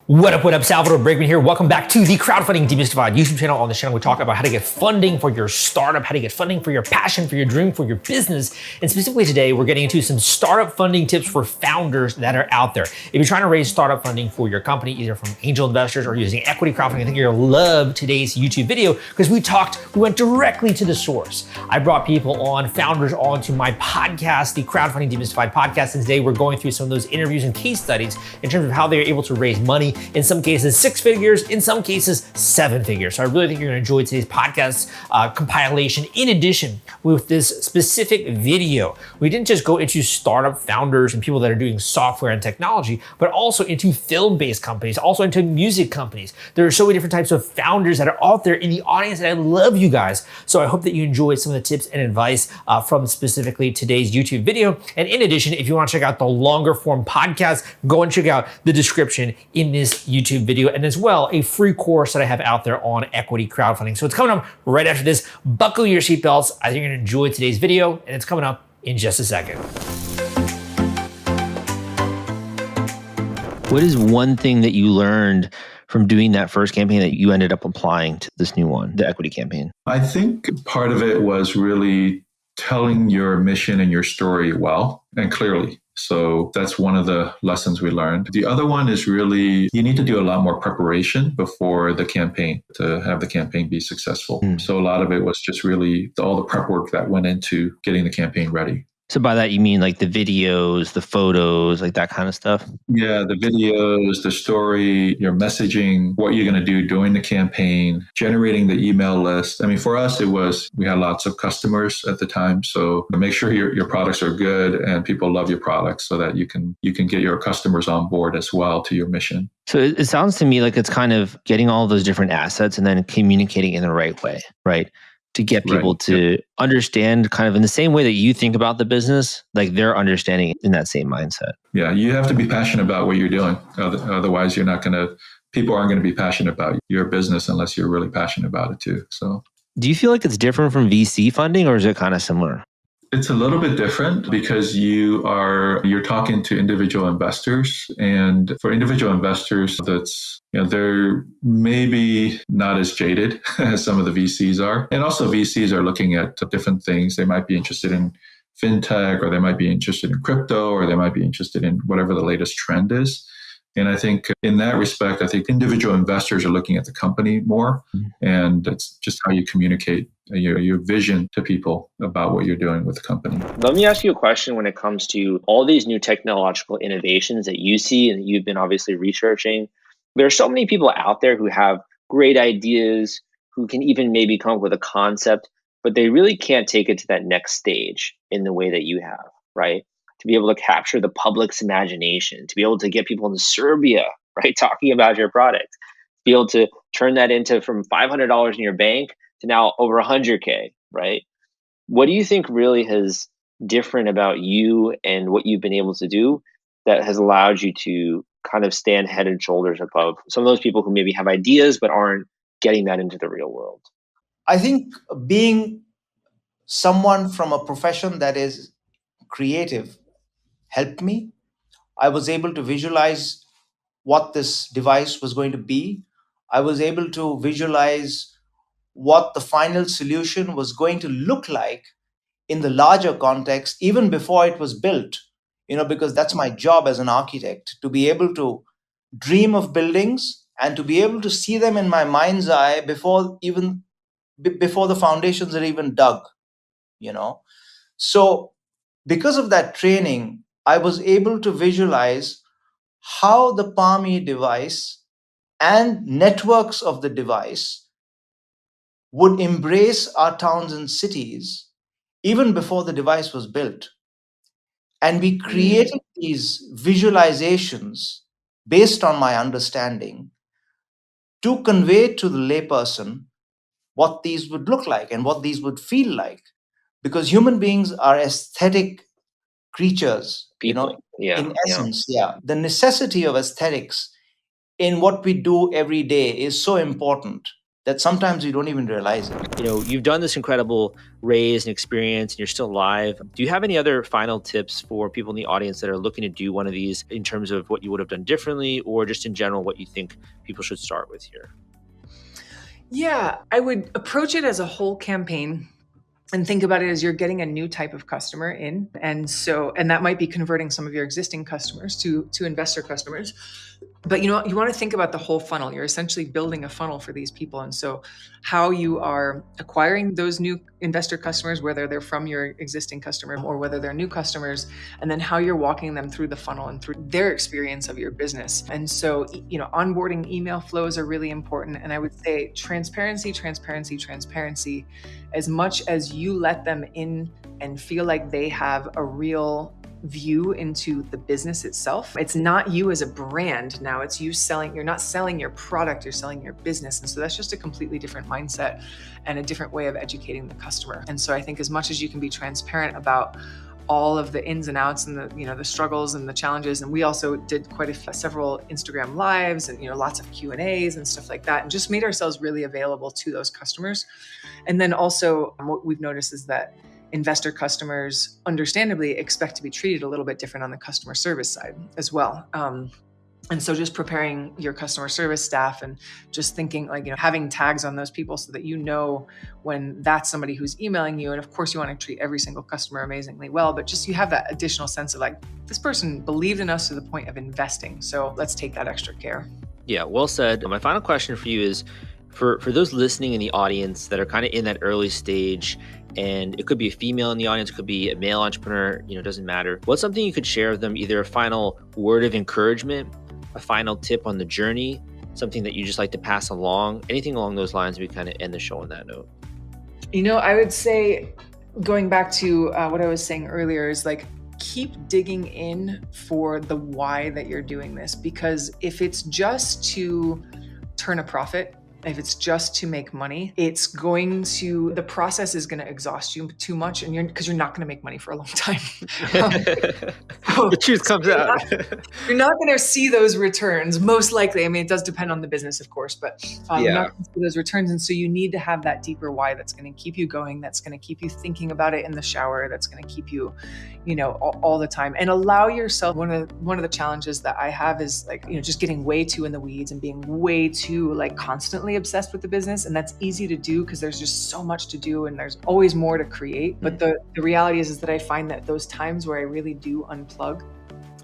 What up? Salvador Briggman here. Welcome back to the Crowdfunding Demystified YouTube channel. On the channel, we talk about how to get funding for your startup, how to get funding for your passion, for your dream, for your business. And specifically today, we're getting into some startup funding tips for founders that are out there. If you're trying to raise startup funding for your company, either from angel investors or using equity crowdfunding, I think you're gonna love today's YouTube video because we went directly to the source. I brought founders onto my podcast, the Crowdfunding Demystified podcast. And today we're going through some of those interviews and case studies in terms of how they're able to raise money. In some cases, 6 figures, in some cases, 7 figures. So I really think you're gonna enjoy today's podcast compilation. In addition, with this specific video, we didn't just go into startup founders and people that are doing software and technology, but also into film-based companies, also into music companies. There are so many different types of founders that are out there in the audience, and I love you guys. So I hope that you enjoyed some of the tips and advice from specifically today's YouTube video. And in addition, if you wanna check out the longer form podcast, go and check out the description in this YouTube video, and as well, a free course that I have out there on equity crowdfunding. So it's coming up right after this. Buckle your seatbelts. I think you're gonna enjoy today's video, and it's coming up in just a second. What is one thing that you learned from doing that first campaign that you ended up applying to this new one, the equity campaign? I think part of it was really telling your mission and your story well and clearly. So that's one of the lessons we learned. The other one is really, you need to do a lot more preparation before the campaign to have the campaign be successful. So a lot of it was just really all the prep work that went into getting the campaign ready. So by that, you mean like the videos, the photos, like that kind of stuff? Yeah, the videos, the story, your messaging, what you're going to do during the campaign, generating the email list. I mean, for us, we had lots of customers at the time. So make sure your products are good and people love your products so that you can get your customers on board as well to your mission. So it sounds to me like it's kind of getting all those different assets and then communicating in the right way, right? To get people to understand kind of in the same way that you think about the business, like they're understanding in that same mindset. Yeah, you have to be passionate about what you're doing. Otherwise, people aren't going to be passionate about your business unless you're really passionate about it too. So, do you feel like it's different from VC funding or is it kind of similar? It's a little bit different because you're talking to individual investors, and for individual investors, they're maybe not as jaded as some of the VCs are. And also VCs are looking at different things. They might be interested in fintech, or they might be interested in crypto, or they might be interested in whatever the latest trend is. And I think in that respect, I think individual investors are looking at the company more, and it's just how you communicate your vision to people about what you're doing with the company. Let me ask you a question when it comes to all these new technological innovations that you see and that you've been obviously researching. There are so many people out there who have great ideas, who can even maybe come up with a concept, but they really can't take it to that next stage in the way that you have, right? To be able to capture the public's imagination, to be able to get people in Serbia, right, talking about your product, to be able to turn that into from $500 in your bank to now over $100K, right? What do you think really has different about you and what you've been able to do that has allowed you to kind of stand head and shoulders above some of those people who maybe have ideas but aren't getting that into the real world? I think being someone from a profession that is creative helped me. I was able to visualize what this device was going to be. I was able to visualize what the final solution was going to look like in the larger context, even before it was built, because that's my job as an architect, to be able to dream of buildings and to be able to see them in my mind's eye before the foundations are even dug, So because of that training, I was able to visualize how the Palm device and networks of the device would embrace our towns and cities even before the device was built. And we created these visualizations based on my understanding to convey to the layperson what these would look like and what these would feel like. Because human beings are aesthetic creatures, in essence. The necessity of aesthetics in what we do every day is so important that sometimes you don't even realize it. You've done this incredible raise and experience and you're still live. Do you have any other final tips for people in the audience that are looking to do one of these in terms of what you would have done differently, or just in general, what you think people should start with here? Yeah, I would approach it as a whole campaign and think about it as you're getting a new type of customer in. And that might be converting some of your existing customers to investor customers. But you want to think about the whole funnel. You're essentially building a funnel for these people. And so how you are acquiring those new investor customers, whether they're from your existing customer or whether they're new customers, and then how you're walking them through the funnel and through their experience of your business. And so, onboarding email flows are really important. And I would say transparency. As much as you let them in and feel like they have a real view into the business itself. It's not you as a brand now, it's you selling. You're not selling your product, you're selling your business. And so that's just a completely different mindset and a different way of educating the customer. And so I think as much as you can be transparent about all of the ins and outs and the struggles and the challenges. And we also did several Instagram lives and lots of Q&As and stuff like that, and just made ourselves really available to those customers. And then also what we've noticed is that investor customers understandably expect to be treated a little bit different on the customer service side as well. And so just preparing your customer service staff and just thinking having tags on those people so that when that's somebody who's emailing you. And of course you want to treat every single customer amazingly well, but just you have that additional sense of this person believed in us to the point of investing. So let's take that extra care. Yeah, well said. My final question for you is, for those listening in the audience that are kind of in that early stage, and it could be a female in the audience, it could be a male entrepreneur, it doesn't matter. What's something you could share with them, either a final word of encouragement, a final tip on the journey, something that you just like to pass along, anything along those lines? We kind of end the show on that note. I would say, going back to what I was saying earlier, is keep digging in for the why that you're doing this. Because if it's just to turn a profit, if it's just to make money, the process is going to exhaust you too much, and because you're not going to make money for a long time. The truth comes out. You're not going to see those returns, most likely. I mean, it does depend on the business, of course, but you're not going to see those returns. And so you need to have that deeper why that's going to keep you going, that's going to keep you thinking about it in the shower, that's going to keep you, all the time. And allow yourself, one of the challenges that I have is just getting way too in the weeds and being way too constantly obsessed with the business. And that's easy to do because there's just so much to do and there's always more to create. But the reality is that I find that those times where I really do unplug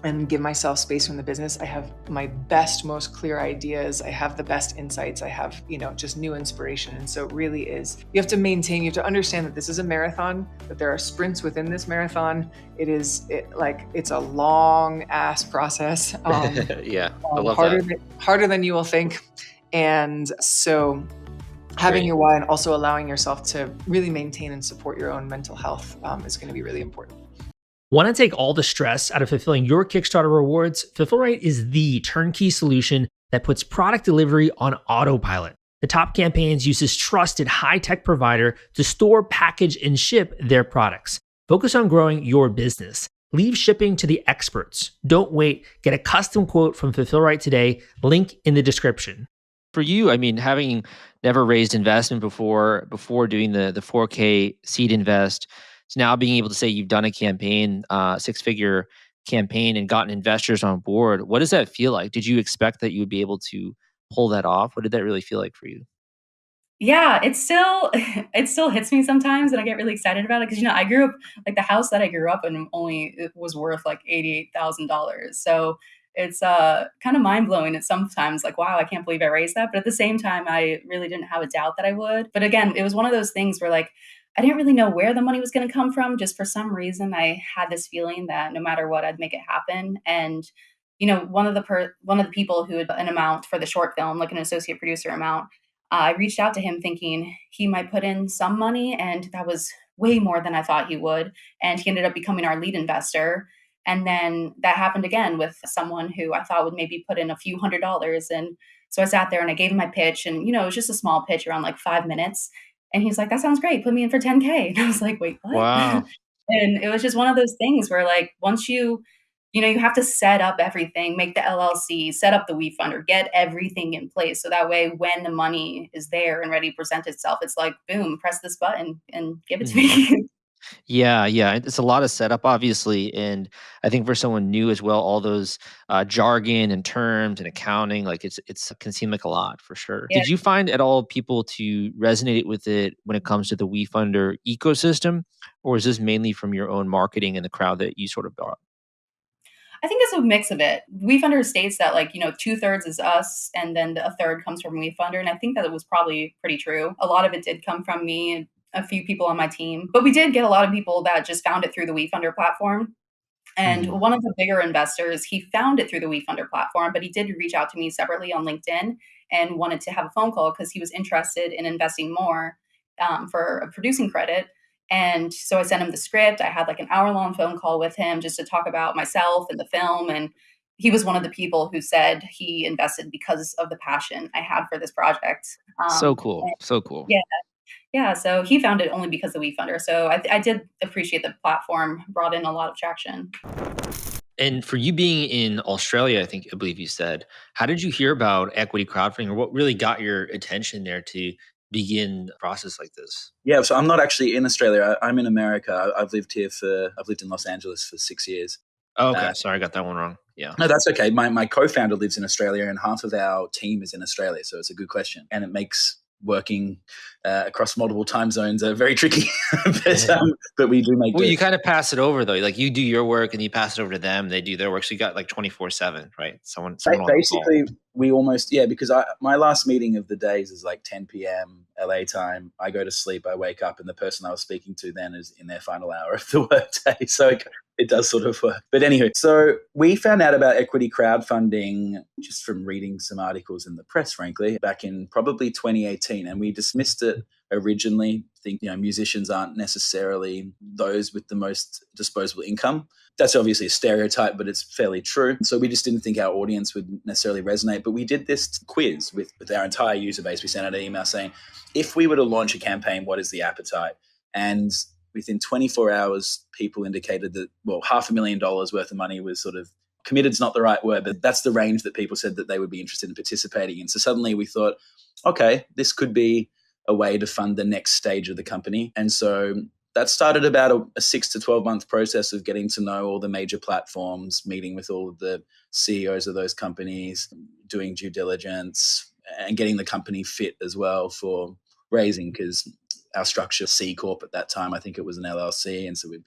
and give myself space from the business, I have my best, most clear ideas. I have the best insights. I have, just new inspiration. And so it really is, you have to understand that this is a marathon, that there are sprints within this marathon. It's a long ass process. Yeah, I love harder than you will think. And so having your why and also allowing yourself to really maintain and support your own mental health is going to be really important. Want to take all the stress out of fulfilling your Kickstarter rewards? Fulfillrite is the turnkey solution that puts product delivery on autopilot. The Top Campaigns use this trusted high-tech provider to store, package, and ship their products. Focus on growing your business. Leave shipping to the experts. Don't wait. Get a custom quote from Fulfillrite today. Link in the description. For you, having never raised investment before doing the 4K seed invest, so now being able to say you've done a campaign, 6-figure campaign, and gotten investors on board, what does that feel like? Did you expect that you would be able to pull that off? What did that really feel like for you? Yeah, it still hits me sometimes, and I get really excited about it because I grew up the house that I grew up in it was worth $88,000. So it's kind of mind blowing. It's sometimes wow, I can't believe I raised that. But at the same time, I really didn't have a doubt that I would. But again, it was one of those things where I didn't really know where the money was going to come from. Just for some reason, I had this feeling that no matter what, I'd make it happen. And one of the people who had an amount for the short film, an associate producer amount, I reached out to him thinking he might put in some money, and that was way more than I thought he would. And he ended up becoming our lead investor. And then that happened again with someone who I thought would maybe put in a few $100s. And so I sat there and I gave him my pitch, and it was just a small pitch around 5 minutes. And he's like, "That sounds great. Put me in for 10K." And I was like, "Wait, what?" Wow. And it was just one of those things where once you you have to set up everything, make the LLC, set up the WeFunder, get everything in place. So that way, when the money is there and ready to present itself, it's like, boom, press this button and give it to me. Yeah, yeah. It's a lot of setup, obviously. And I think for someone new as well, all those jargon and terms and accounting, like it's can seem like a lot for sure. Yeah. Did you find at all people to resonate with it when it comes to the WeFunder ecosystem? Or is this mainly from your own marketing and the crowd that you sort of brought? I think it's a mix of it. WeFunder states that, like, 2/3 is us, and then a third comes from WeFunder. And I think that it was probably pretty true. A lot of it did come from me and a few people on my team, but we did get a lot of people that just found it through the WeFunder platform. And Mhm. one of the bigger investors, he found it through the WeFunder platform, but he did reach out to me separately on LinkedIn and wanted to have a phone call because he was interested in investing more for a producing credit. And so I sent him the script. I had like an hour-long phone call with him just to talk about myself and the film. And he was one of the people who said he invested because of the passion I had for this project. So cool. So cool. Yeah, yeah. So he found it only because of WeFunder. So I did appreciate the platform brought in a lot of traction. And for you being in Australia, I believe you said, how did you hear about equity crowdfunding, or what really got your attention there to begin a process like this? Yeah, so I'm not actually in Australia. I'm in America. I've lived in Los Angeles for 6 years. Oh, okay. Uh, Sorry, I got that one wrong. Yeah. no, that's okay. My co-founder lives in Australia, and half of our team is in Australia. So it's a good question, and it makes working across multiple time zones very tricky. but we do make Well, do. you kind of pass it over though. Like you do your work and you pass it over to them. They do their work. So you got like 24/7, right? Someone on call. Basically, we almost, yeah, because my last meeting of the days is like 10 p.m. LA time. I go to sleep, I wake up, and the person I was speaking to then is in their final hour of the workday. So it does sort of work. But anyway, so we found out about equity crowdfunding just from reading some articles in the press, frankly, back in probably 2018. And we dismissed it originally. I think, musicians aren't necessarily those with the most disposable income. That's obviously a stereotype, but it's fairly true. So we just didn't think our audience would necessarily resonate. But we did this quiz with our entire user base. We sent out an email saying, if we were to launch a campaign, what is the appetite? And within 24 hours, people indicated that, well, $500,000 worth of money was sort of committed's not the right word, but that's the range that people said that they would be interested in participating in. So suddenly we thought, okay, this could be a way to fund the next stage of the company. And so that started about a 6 to 12 month process of getting to know all the major platforms, meeting with all of the CEOs of those companies, doing due diligence, and getting the company fit as well for raising, because our structure C Corp at that time, I think it was an LLC. And so we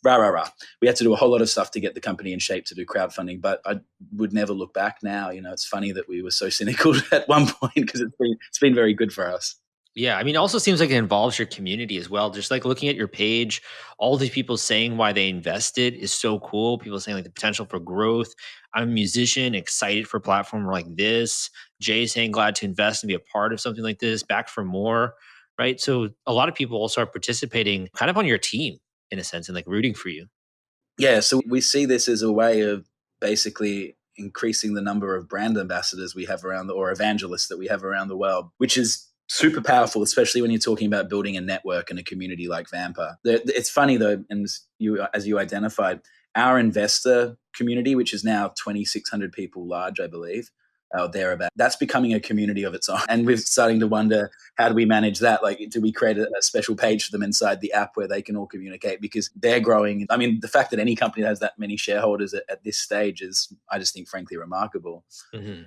had to do a whole lot of stuff to get the company in shape to do crowdfunding, but I would never look back now. It's funny that we were so cynical at one point, because it's been very good for us. Yeah, I mean, it also seems like it involves your community as well. Just like looking at your page, all these people saying why they invested is so cool. People saying like the potential for growth. I'm a musician, excited for a platform like this. Jay saying glad to invest and be a part of something like this. Back for more, right? So a lot of people also are participating kind of on your team in a sense and like rooting for you. Yeah, so we see this as a way of basically increasing the number of brand ambassadors we have or evangelists that we have around the world, which is super powerful, especially when you're talking about building a network and a community like Vampa. It's funny though, and as you identified, our investor community, which is now 2,600 people large, I believe, thereabout, that's becoming a community of its own. And we're starting to wonder, how do we manage that? Like, do we create a special page for them inside the app where they can all communicate? Because they're growing. I mean, the fact that any company has that many shareholders at this stage is, I just think, frankly, remarkable. Mm-hmm.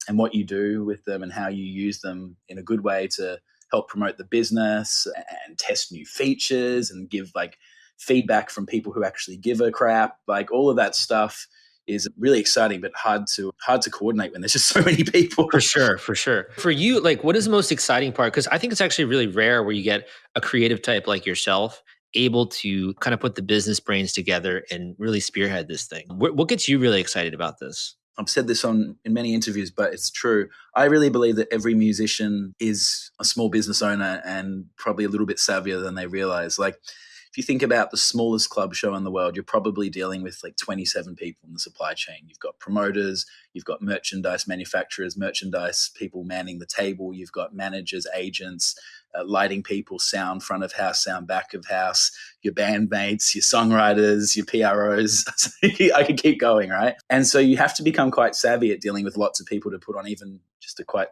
And what you do with them and how you use them in a good way to help promote the business and test new features and give like feedback from people who actually give a crap, like all of that stuff is really exciting, but hard to coordinate when there's just so many people. For sure. For you, like, what is the most exciting part? Because I think it's actually really rare where you get a creative type like yourself able to kind of put the business brains together and really spearhead this thing. What gets you really excited about this? I've said this in many interviews, but it's true. I really believe that every musician is a small business owner and probably a little bit savvier than they realize. Like, if you think about the smallest club show in the world, you're probably dealing with like 27 people in the supply chain. You've got promoters, you've got merchandise manufacturers, merchandise people manning the table, you've got managers, agents, lighting people, sound front of house, sound back of house, your bandmates, your songwriters, your PROs. I could keep going, right? And so you have to become quite savvy at dealing with lots of people to put on even just a quite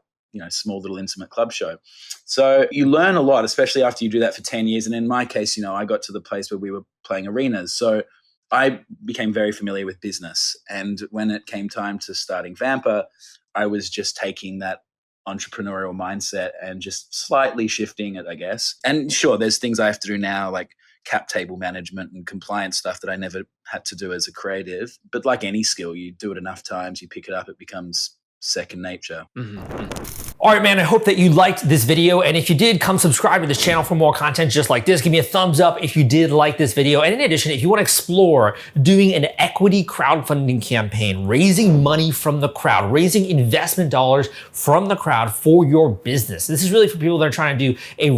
small little intimate club show. So you learn a lot, especially after you do that for 10 years. And in my case, I got to the place where we were playing arenas. So I became very familiar with business. And when it came time to starting Vamper, I was just taking that entrepreneurial mindset and just slightly shifting it, I guess. And sure, there's things I have to do now, like cap table management and compliance stuff that I never had to do as a creative. But like any skill, you do it enough times, you pick it up, it becomes second nature. All right, man, I hope that you liked this video. And if you did, come subscribe to this channel for more content just like this. Give me a thumbs up if you did like this video. And in addition, if you want to explore doing an equity crowdfunding campaign, raising money from the crowd, raising investment dollars from the crowd for your business. This is really for people that are trying to do a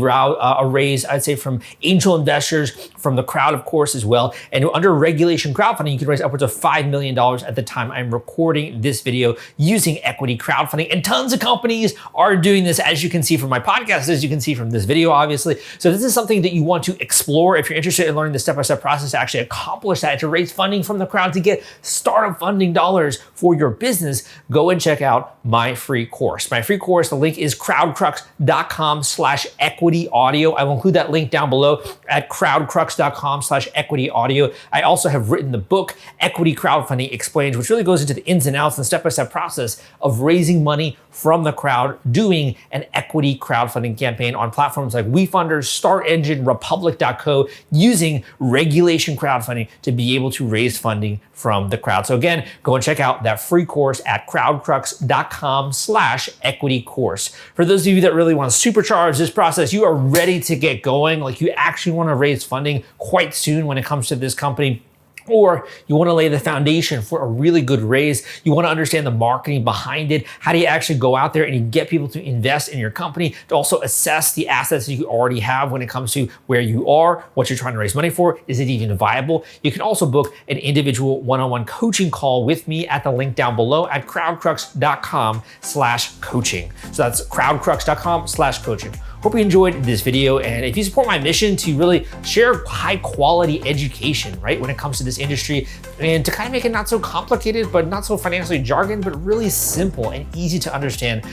raise, I'd say, from angel investors, from the crowd, of course, as well. And under regulation crowdfunding, you can raise upwards of $5 million at the time I'm recording this video using equity crowdfunding. And tons of companies are doing this, as you can see from my podcast, as you can see from this video, obviously. So this is something that you want to explore if you're interested in learning the step-by-step process to actually accomplish that, to raise funding from the crowd, to get startup funding dollars for your business. Go and check out my free course. My free course, the link is crowdcrux.com/equity-audio. I will include that link down below at crowdcrux.com/equity-audio. I also have written the book, Equity Crowdfunding Explained, which really goes into the ins and outs and step-by-step process of raising money from the crowd, doing an equity crowdfunding campaign on platforms like WeFunders, Start Engine, Republic.co, using regulation crowdfunding to be able to raise funding from the crowd. So again, go and check out that free course at crowdcrux.com/equity course. For those of you that really want to supercharge this process, you are ready to get going, like you actually want to raise funding quite soon when it comes to this company, or you want to lay the foundation for a really good raise. You want to understand the marketing behind it. How do you actually go out there and you get people to invest in your company, to also assess the assets that you already have when it comes to where you are, what you're trying to raise money for? Is it even viable? You can also book an individual one-on-one coaching call with me at the link down below at crowdcrux.com/coaching. So that's crowdcrux.com/coaching. Hope you enjoyed this video, and if you support my mission to really share high quality education, right, when it comes to this industry, and to kind of make it not so complicated, but not so financially jargon, but really simple and easy to understand,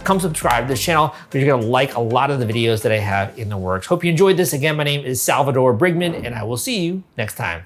come subscribe to this channel because you're gonna like a lot of the videos that I have in the works. Hope you enjoyed this. Again, my name is Salvador Briggman, and I will see you next time.